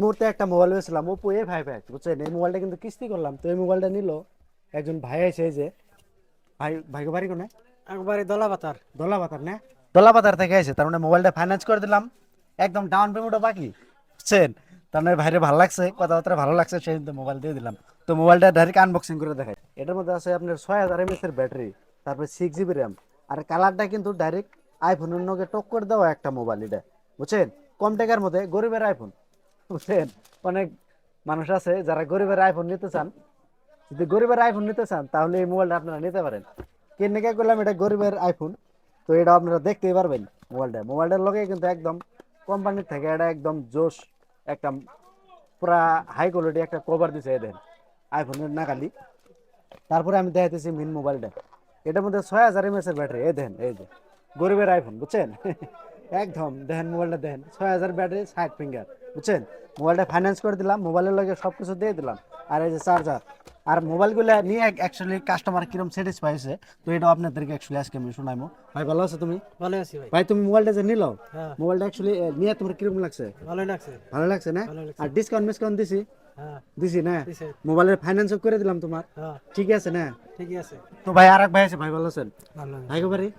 মুহূর্তে একটা mobile বেচলাম Oppo A51, বুঝছেন? এই মোবাইলটা কিন্তু কিস্তি করলাম, তো এই মোবাইলটা নিল একজন ভাই এসে, এই যে ভাই, ভাইকে বাড়ি কোনে? একবারে দলা পাতার। দোলাপাতার না, দোলাপাতার থেকে এসে তার মানে মোবাইলটা ফাইন্যান্স করে দিলাম, একদম ডাউন পেমেন্টও বাকি, বুঝছেন? তার মানে ভাইরে ভালো লাগছে, কথাবার্তা ভালো লাগছে, সেই জন্য মোবাইল দিয়ে দিলাম। তো মোবাইলটা ডাইরেক্ট আনবক্সিং করে দেখাই। এটার মধ্যে আছে আপনার 6000 mAh এর ব্যাটারি, তারপরে 6 GB র্যাম, আর কালারটা কিন্তু ডাইরেক্ট আইফোনের নগে টক্কর দেওয়া একটা মোবাইল এটা, বুঝছেন? কম টাকার মধ্যে গরিবের আইফোন, বুঝছেন? অনেক মানুষ আছে যারা গরিবের আইফোন নিতে চান, যদি গরিবের আইফোন নিতে চান তাহলে এই মোবাইলটা আপনারা নিতে পারেন। কেন করলাম, এটা গরিবের আইফোন, তো এটা আপনারা দেখতেই পারবেন। মোবাইলটার লগে কিন্তু একদম কোম্পানির থেকে এটা একদম জোশ একটা পুরা হাই কোয়ালিটি একটা কভার দিছে এদের আইফোনের নাগালি। তারপরে আমি দেখাইতেছি মেন মোবাইলটা, এটার মধ্যে 6000 mAh এর ব্যাটারি, এই দেখেন, এই যে গরিবের আইফোন, বুঝছেন? একদম দেখেন মোবাইলটা, দেখেন 6000 ব্যাটারি, 60 ফিঙ্গার, বুঝছেন? মোবাইলটা ফাইন্যান্স করে দিলাম, মোবাইলের লগে সবকিছু দিয়ে দিলাম, আর এই যে চার্জার। আর মোবাইলগুলো নিয়ে অ্যাকচুয়ালি কাস্টমার কিরকম স্যাটিসফাই হয়েছে, তো এটা আপনাদেরকে অ্যাকচুয়ালি আজকে আমি শোনাইমো। ভাই ভালো আছো তুমি? ভালো আছি ভাই। ভাই তুমি মোবাইলটা যে নিলো, হ্যাঁ, মোবাইলটা অ্যাকচুয়ালি নিয়ে তোমার কিরকম লাগছে? ভালোই লাগছে। ভালো লাগছে না? ভালো লাগছে। আর ডিসকাউন্ট মিসকাউন্ট দিছি? হ্যাঁ, দিছি না? দিছে। মোবাইলের ফাইন্যান্সও করে দিলাম তোমার, হ্যাঁ, ঠিক আছে না? ঠিকই আছে। তো ভাই আর এক ভাই আছে, ভাই ভালো আছেন? ভালো ভাই আছে। বাড়ি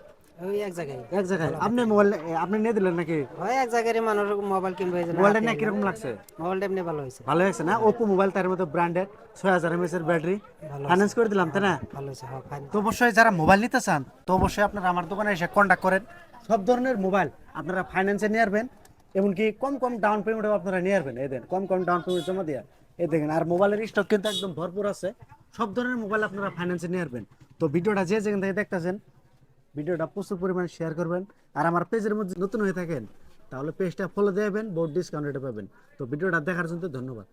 ওই এক জায়গায়। এক জায়গায়, ভালো আপনি কথা। মোবাইল আপনি নিয়ে দিলেন নাকি? ওই এক জায়গায় মানুষ মোবাইল কিনবে এই জন্য মোবাইলটা হাতে নিয়ে আনলাম। কিরকম লাগছে? মোবাইলটা এমনি ভালো হয়েছে। ভালো হয়েছে না? ওপো মোবাইল, তার মধ্যে ব্র্যান্ডেড, 6000 mAh এর ব্যাটারি, ভালো হয়েছে। ফাইন্যান্স করে দিলাম, তাই না? ভালো হয়েছে, হ্যাঁ ফাইন। তো অবশ্যই যারা মোবাইল নিতে চান, তো অবশ্যই আপনারা আমার দোকানে এসে কন্ট্যাক্ট করেন। সব ধরনের মোবাইল আপনারা ফাইন্যান্সে নিয়ে আসবেন, এমনকি কম কম ডাউন পেমেন্টও আপনারা নিয়ে আসবেন। এই দেন কম কম ডাউন পেমেন্ট জমা দিয়া, এই দেখেন। আর মোবাইলের স্টক কিন্তু একদম ভরপুর আছে, সব ধরনের মোবাইল আপনারা ফাইন্যান্সে নিয়ে আসবেন। তো ভিডিওটা যে যেখান থেকে দেখতেছেন, ভিডিওটা প্রচুর পরিমাণে শেয়ার করবেন। আর আমার পেজের মধ্যে নতুন হয়ে থাকেন তাহলে পেজটা ফলো দেবেন, বহুত ডিসকাউন্ট রেটে পাবেন। তো ভিডিওটা দেখার জন্য ধন্যবাদ।